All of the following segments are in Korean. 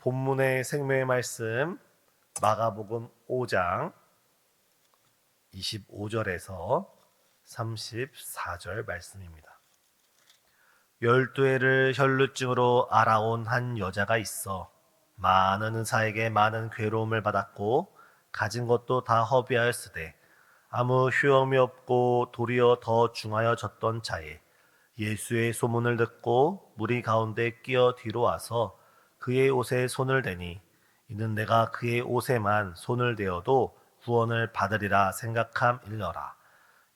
본문의 생명의 말씀 마가복음 5장 25절에서 34절 말씀입니다. 12해를 혈루증으로 알아온 한 여자가 있어 많은 의사에게 많은 괴로움을 받았고 가진 것도 다 허비하였으되 아무 휴엄이 없고 도리어 더 중하여졌던 자에 예수의 소문을 듣고 무리 가운데 끼어 뒤로 와서 그의 옷에 손을 대니 이는 내가 그의 옷에만 손을 대어도 구원을 받으리라 생각함일러라.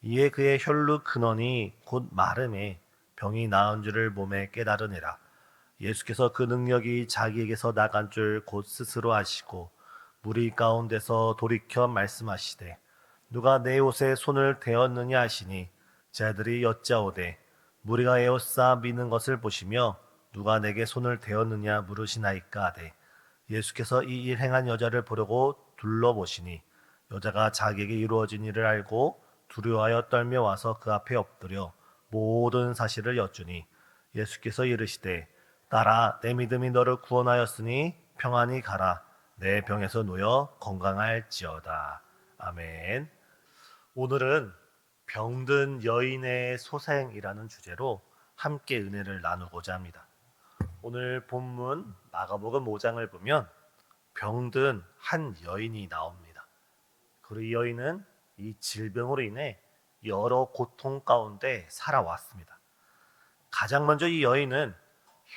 이에 그의 혈루 근원이 곧 마름에 병이 나은 줄을 몸에 깨달으니라. 예수께서 그 능력이 자기에게서 나간 줄 곧 스스로 아시고 무리 가운데서 돌이켜 말씀하시되 누가 내 옷에 손을 대었느냐 하시니 제자들이 여짜오되 무리가 에워싸 미는 것을 보시며 누가 내게 손을 대었느냐 물으시나이까 하되 예수께서 이 일 행한 여자를 보려고 둘러보시니 여자가 자기에게 이루어진 일을 알고 두려워하여 떨며 와서 그 앞에 엎드려 모든 사실을 여쭈니 예수께서 이르시되 딸아 내 믿음이 너를 구원하였으니 평안히 가라 내 병에서 놓여 건강할지어다. 아멘. 오늘은 병든 여인의 소생이라는 주제로 함께 은혜를 나누고자 합니다. 오늘 본문 마가복음 5장을 보면 병든 한 여인이 나옵니다. 그리고 이 여인은 이 질병으로 인해 여러 고통 가운데 살아왔습니다. 가장 먼저 이 여인은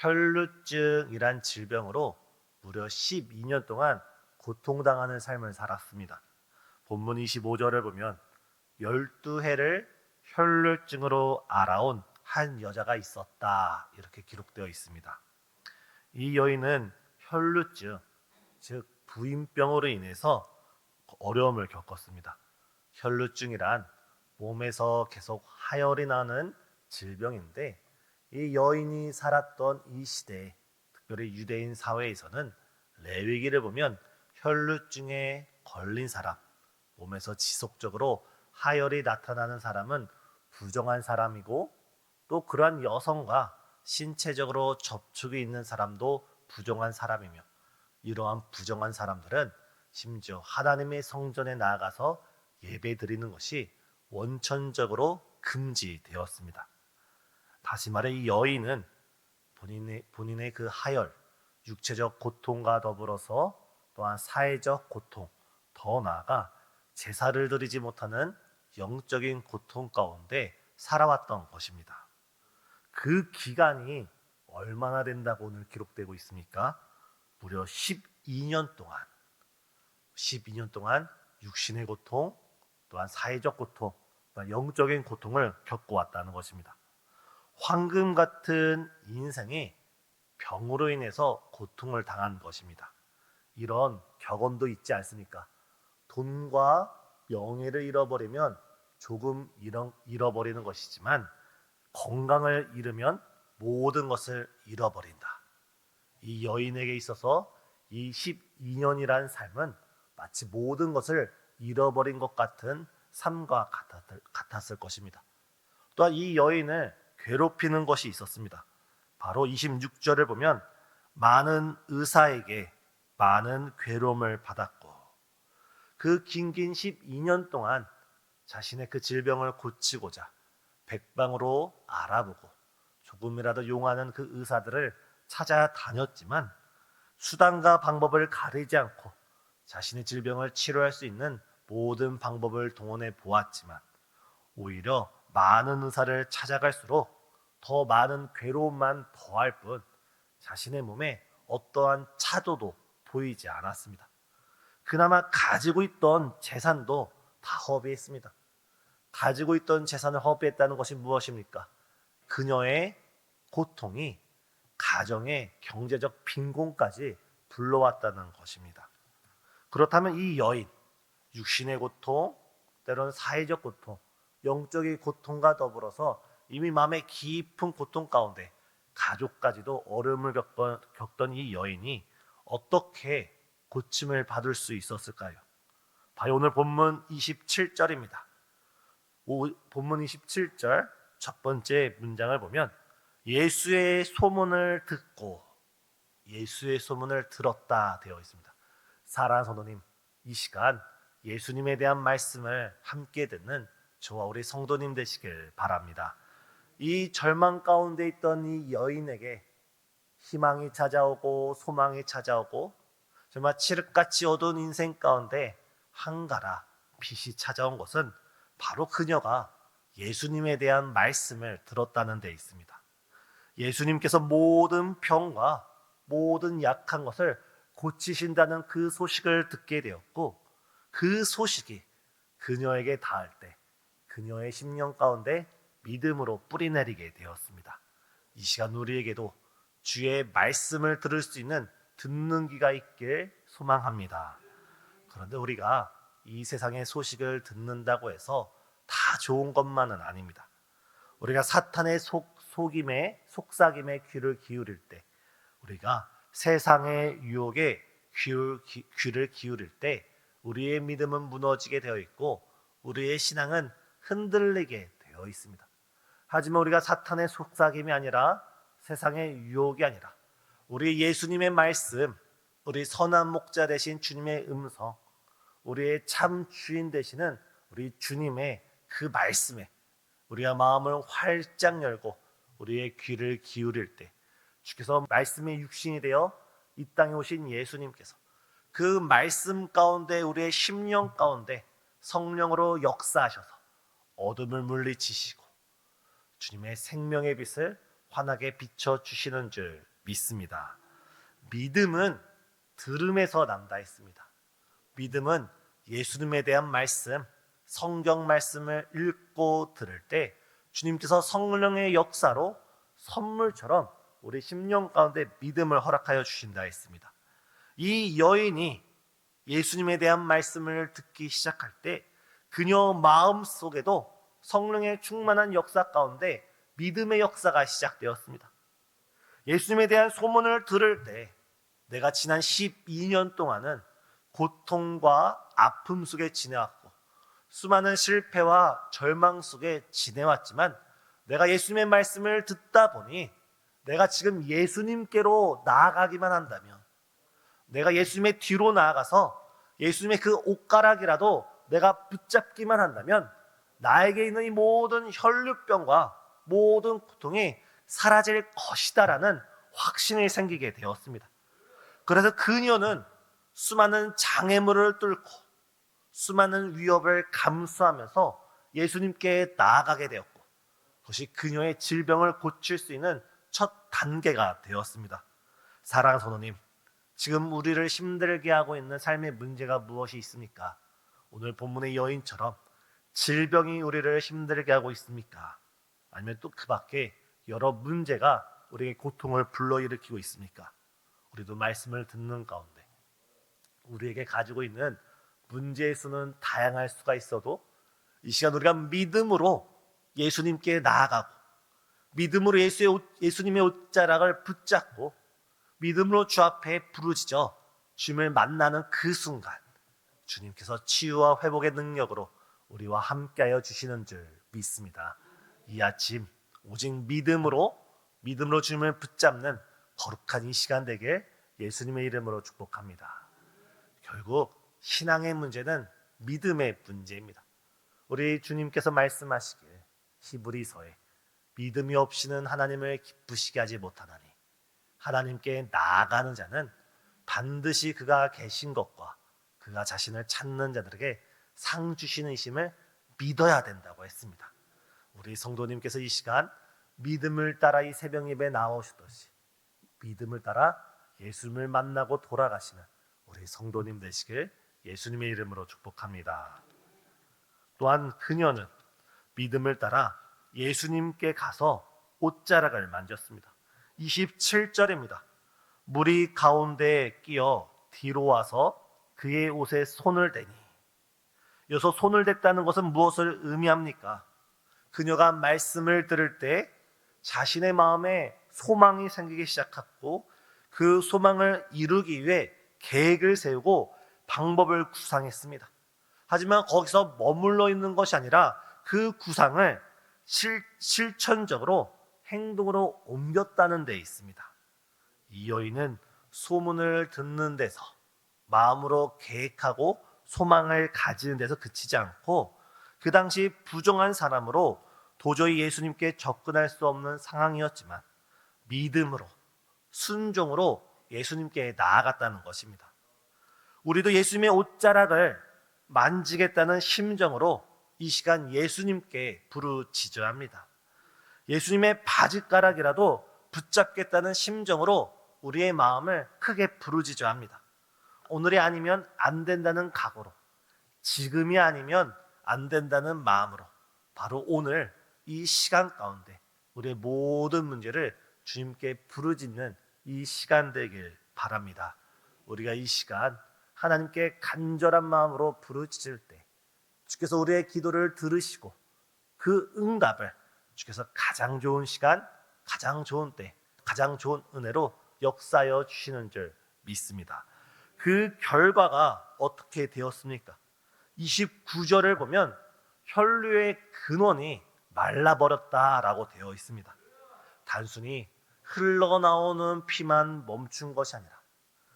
혈루증이란 질병으로 무려 12년 동안 고통당하는 삶을 살았습니다. 본문 25절을 보면 12해를 혈루증으로 알아온 한 여자가 있었다 이렇게 기록되어 있습니다. 이 여인은 혈루증, 즉 부인병으로 인해서 어려움을 겪었습니다. 혈루증이란 몸에서 계속 하열이 나는 질병인데 이 여인이 살았던 이 시대에 특별히 유대인 사회에서는 레위기를 보면 혈루증에 걸린 사람, 몸에서 지속적으로 하열이 나타나는 사람은 부정한 사람이고 또 그러한 여성과 신체적으로 접촉이 있는 사람도 부정한 사람이며 이러한 부정한 사람들은 심지어 하나님의 성전에 나아가서 예배 드리는 것이 원천적으로 금지되었습니다. 다시 말해 이 여인은 본인의 그 하열, 육체적 고통과 더불어서 또한 사회적 고통, 더 나아가 제사를 드리지 못하는 영적인 고통 가운데 살아왔던 것입니다. 그 기간이 얼마나 된다고 오늘 기록되고 있습니까? 무려 12년 동안 육신의 고통, 또한 사회적 고통, 또한 영적인 고통을 겪어왔다는 것입니다. 황금 같은 인생이 병으로 인해서 고통을 당한 것입니다. 이런 격언도 있지 않습니까? 돈과 명예를 잃어버리면 조금 잃어버리는 것이지만 건강을 잃으면 모든 것을 잃어버린다. 이 여인에게 있어서 이 12년이라는 삶은 마치 모든 것을 잃어버린 것 같은 삶과 같았을 것입니다. 또한 이 여인을 괴롭히는 것이 있었습니다. 바로 26절을 보면 많은 의사에게 많은 괴로움을 받았고 그 긴긴 12년 동안 자신의 그 질병을 고치고자 백방으로 알아보고 조금이라도 용하는 그 의사들을 찾아다녔지만 수단과 방법을 가리지 않고 자신의 질병을 치료할 수 있는 모든 방법을 동원해 보았지만 오히려 많은 의사를 찾아갈수록 더 많은 괴로움만 더할 뿐 자신의 몸에 어떠한 차도도 보이지 않았습니다. 그나마 가지고 있던 재산도 다 허비했습니다. 가지고 있던 재산을 허비했다는 것이 무엇입니까? 그녀의 고통이 가정의 경제적 빈곤까지 불러왔다는 것입니다. 그렇다면 이 여인, 육신의 고통, 때로는 사회적 고통, 영적인 고통과 더불어서 이미 마음의 깊은 고통 가운데 가족까지도 어려움을 겪던 이 여인이 어떻게 고침을 받을 수 있었을까요? 바로 오늘 본문 27절입니다. 본문 27절 첫 번째 문장을 보면 예수의 소문을 듣고 예수의 소문을 들었다 되어 있습니다. 사랑하는 성도님, 이 시간 예수님에 대한 말씀을 함께 듣는 저와 우리 성도님 되시길 바랍니다. 이 절망 가운데 있던 이 여인에게 희망이 찾아오고 소망이 찾아오고 정말 칠흑같이 어두운 인생 가운데 한가라 빛이 찾아온 것은 바로 그녀가 예수님에 대한 말씀을 들었다는 데 있습니다. 예수님께서 모든 병과 모든 약한 것을 고치신다는 그 소식을 듣게 되었고, 그 소식이 그녀에게 닿을 때 그녀의 심령 가운데 믿음으로 뿌리내리게 되었습니다. 이 시간 우리에게도 주의 말씀을 들을 수 있는 듣는 귀가 있길 소망합니다. 그런데 우리가 이 세상의 소식을 듣는다고 해서 다 좋은 것만은 아닙니다. 우리가 사탄의 속삭임에 귀를 기울일 때, 우리가 세상의 유혹에 귀를 기울일 때 우리의 믿음은 무너지게 되어 있고 우리의 신앙은 흔들리게 되어 있습니다. 하지만 우리가 사탄의 속삭임이 아니라 세상의 유혹이 아니라 우리 예수님의 말씀, 우리 선한 목자 되신 주님의 음성, 우리의 참 주인 되시는 우리 주님의 그 말씀에 우리가 마음을 활짝 열고 우리의 귀를 기울일 때 주께서 말씀의 육신이 되어 이 땅에 오신 예수님께서 그 말씀 가운데 우리의 심령 가운데 성령으로 역사하셔서 어둠을 물리치시고 주님의 생명의 빛을 환하게 비춰주시는 줄 믿습니다. 믿음은 들음에서 난다 했습니다. 믿음은 예수님에 대한 말씀, 성경 말씀을 읽고 들을 때 주님께서 성령의 역사로 선물처럼 우리 심령 가운데 믿음을 허락하여 주신다 했습니다. 이 여인이 예수님에 대한 말씀을 듣기 시작할 때 그녀 마음 속에도 성령의 충만한 역사 가운데 믿음의 역사가 시작되었습니다. 예수님에 대한 소문을 들을 때 내가 지난 12년 동안은 고통과 아픔 속에 지내왔고 수많은 실패와 절망 속에 지내왔지만 내가 예수님의 말씀을 듣다 보니 내가 지금 예수님께로 나아가기만 한다면, 내가 예수님의 뒤로 나아가서 예수님의 그 옷가락이라도 내가 붙잡기만 한다면 나에게 있는 이 모든 혈류병과 모든 고통이 사라질 것이다라는 확신이 생기게 되었습니다. 그래서 그녀는 수많은 장애물을 뚫고 수많은 위협을 감수하면서 예수님께 나아가게 되었고, 그것이 그녀의 질병을 고칠 수 있는 첫 단계가 되었습니다. 사랑하는 성도님, 지금 우리를 힘들게 하고 있는 삶의 문제가 무엇이 있습니까? 오늘 본문의 여인처럼 질병이 우리를 힘들게 하고 있습니까? 아니면 또 그 밖에 여러 문제가 우리에게 고통을 불러일으키고 있습니까? 우리도 말씀을 듣는 가운데 우리에게 가지고 있는 문제의 수는 다양할 수가 있어도 이 시간 우리가 믿음으로 예수님께 나아가고 믿음으로 예수님의 옷자락을 붙잡고 믿음으로 주 앞에 부르짖어 주님을 만나는 그 순간 주님께서 치유와 회복의 능력으로 우리와 함께하여 주시는 줄 믿습니다. 이 아침 오직 믿음으로 주님을 붙잡는 거룩한 이 시간 되게 예수님의 이름으로 축복합니다. 결국 신앙의 문제는 믿음의 문제입니다. 우리 주님께서 말씀하시길 히브리서에 믿음이 없이는 하나님을 기쁘시게 하지 못하나니 하나님께 나아가는 자는 반드시 그가 계신 것과 그가 자신을 찾는 자들에게 상 주시는 이심을 믿어야 된다고 했습니다. 우리 성도님께서 이 시간 믿음을 따라 이 새벽 예배에 나오시듯이 믿음을 따라 예수님을 만나고 돌아가시는 우리 성도님 되시길 예수님의 이름으로 축복합니다. 또한 그녀는 믿음을 따라 예수님께 가서 옷자락을 만졌습니다. 27절입니다. 물이 가운데에 끼어 뒤로 와서 그의 옷에 손을 대니, 여기서 손을 댔다는 것은 무엇을 의미합니까? 그녀가 말씀을 들을 때 자신의 마음에 소망이 생기기 시작했고 그 소망을 이루기 위해 계획을 세우고 방법을 구상했습니다. 하지만 거기서 머물러 있는 것이 아니라 그 구상을 실천적으로 행동으로 옮겼다는 데 있습니다. 이 여인은 소문을 듣는 데서, 마음으로 계획하고 소망을 가지는 데서 그치지 않고 그 당시 부정한 사람으로 도저히 예수님께 접근할 수 없는 상황이었지만 믿음으로, 순종으로 예수님께 나아갔다는 것입니다. 우리도 예수님의 옷자락을 만지겠다는 심정으로 이 시간 예수님께 부르짖어야 합니다. 예수님의 바지가락이라도 붙잡겠다는 심정으로 우리의 마음을 크게 부르짖어야 합니다. 오늘이 아니면 안 된다는 각오로, 지금이 아니면 안 된다는 마음으로 바로 오늘 이 시간 가운데 우리의 모든 문제를 주님께 부르짖는 이 시간 되길 바랍니다. 우리가 이 시간 하나님께 간절한 마음으로 부르짖을 때 주께서 우리의 기도를 들으시고 그 응답을 주께서 가장 좋은 시간, 가장 좋은 때, 가장 좋은 은혜로 역사하여 주시는 줄 믿습니다. 그 결과가 어떻게 되었습니까? 29절을 보면 혈류의 근원이 말라버렸다라고 되어 있습니다. 단순히 흘러나오는 피만 멈춘 것이 아니라,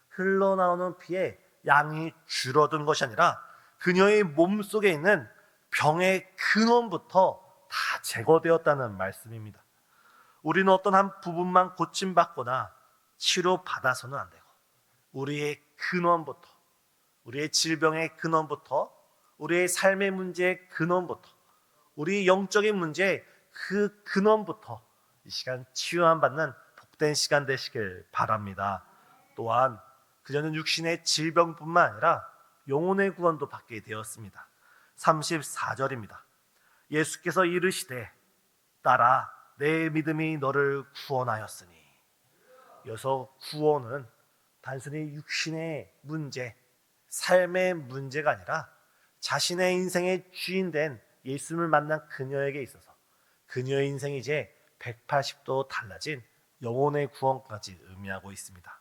흘러나오는 피에 양이 줄어든 것이 아니라 그녀의 몸속에 있는 병의 근원부터 다 제거되었다는 말씀입니다. 우리는 어떤 한 부분만 고침받거나 치료받아서는 안 되고 우리의 근원부터, 우리의 질병의 근원부터, 우리의 삶의 문제의 근원부터, 우리 영적인 문제의 그 근원부터 이 시간 치유함 받는 복된 시간 되시길 바랍니다. 또한 그녀는 육신의 질병뿐만 아니라 영혼의 구원도 받게 되었습니다. 34절입니다. 예수께서 이르시되 딸아 내 믿음이 너를 구원하였으니. 여기서 구원은 단순히 육신의 문제, 삶의 문제가 아니라 자신의 인생의 주인된 예수님을 만난 그녀에게 있어서 그녀의 인생이 이제 180도 달라진 영혼의 구원까지 의미하고 있습니다.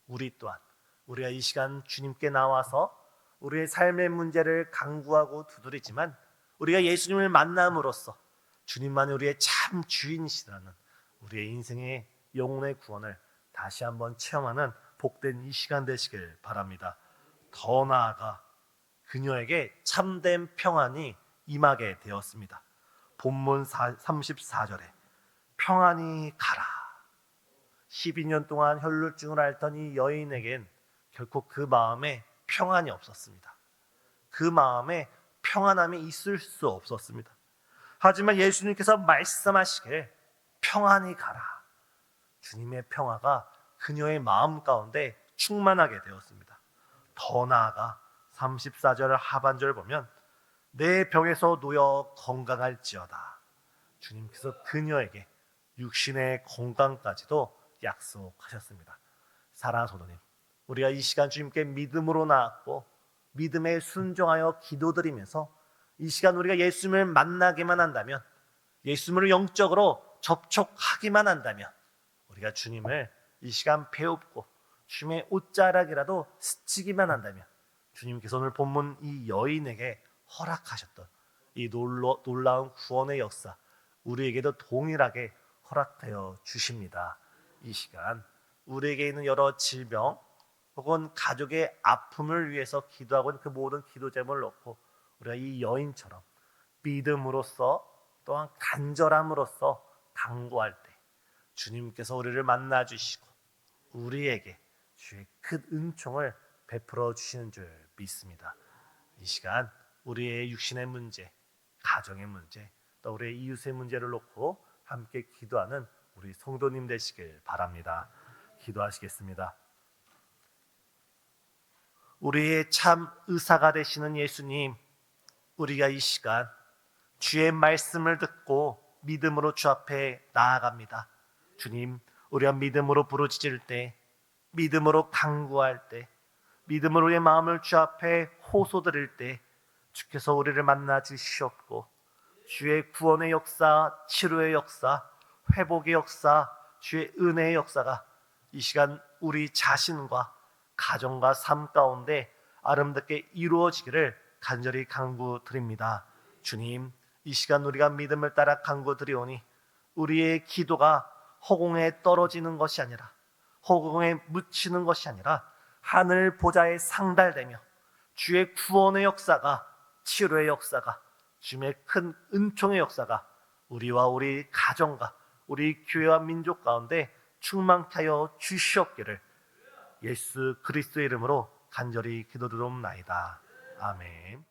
우리 또한 우리가 이 시간 주님께 나와서 우리의 삶의 문제를 간구하고 두드리지만 우리가 예수님을 만남으로써 주님만이 우리의 참 주인이시라는 우리의 인생의 영혼의 구원을 다시 한번 체험하는 복된 이 시간 되시길 바랍니다. 더 나아가 그녀에게 참된 평안이 임하게 되었습니다. 본문 34절에 평안이 가라. 12년 동안 혈루증을 앓던 이 여인에겐 결코 그 마음에 평안이 없었습니다. 그 마음에 평안함이 있을 수 없었습니다. 하지만 예수님께서 말씀하시길 평안이 가라. 주님의 평화가 그녀의 마음 가운데 충만하게 되었습니다. 더 나아가 34절 하반절 보면 내 병에서 놓여 건강할지어다. 주님께서 그녀에게 육신의 건강까지도 약속하셨습니다. 사랑하는 성도님, 우리가 이 시간 주님께 믿음으로 나왔고 믿음에 순종하여 기도드리면서 이 시간 우리가 예수님을 만나기만 한다면, 예수님을 영적으로 접촉하기만 한다면 우리가 주님을 이 시간 배웁고 주님의 옷자락이라도 스치기만 한다면 주님께서 오늘 본문 이 여인에게 허락하셨던 이 놀라운 구원의 역사 우리에게도 동일하게 허락하여 주십니다. 이 시간 우리에게 있는 여러 질병 혹은 가족의 아픔을 위해서 기도하고 있는 그 모든 기도 제목을 놓고 우리가 이 여인처럼 믿음으로써 또한 간절함으로써 간구할 때 주님께서 우리를 만나 주시고 우리에게 주의 큰 은총을 베풀어 주시는 줄 믿습니다. 이 시간 우리의 육신의 문제, 가정의 문제, 또 우리의 이웃의 문제를 놓고 함께 기도하는 우리 성도님 되시길 바랍니다. 기도하시겠습니다. 우리의 참 의사가 되시는 예수님, 우리가 이 시간 주의 말씀을 듣고 믿음으로 주 앞에 나아갑니다. 주님, 우리가 믿음으로 부르짖을 때, 믿음으로 간구할 때, 믿음으로 우리의 마음을 주 앞에 호소드릴 때 주께서 우리를 만나 주시옵고 주의 구원의 역사, 치료의 역사, 회복의 역사, 주의 은혜의 역사가 이 시간 우리 자신과 가정과 삶 가운데 아름답게 이루어지기를 간절히 간구드립니다. 주님, 이 시간 우리가 믿음을 따라 간구드리오니 우리의 기도가 허공에 떨어지는 것이 아니라 허공에 묻히는 것이 아니라 하늘 보좌에 상달되며 주의 구원의 역사가, 치료의 역사가, 주님의 큰 은총의 역사가 우리와 우리 가정과 우리 교회와 민족 가운데 충만케 하여 주시옵기를 예수 그리스도의 이름으로 간절히 기도드리옵나이다. 아멘.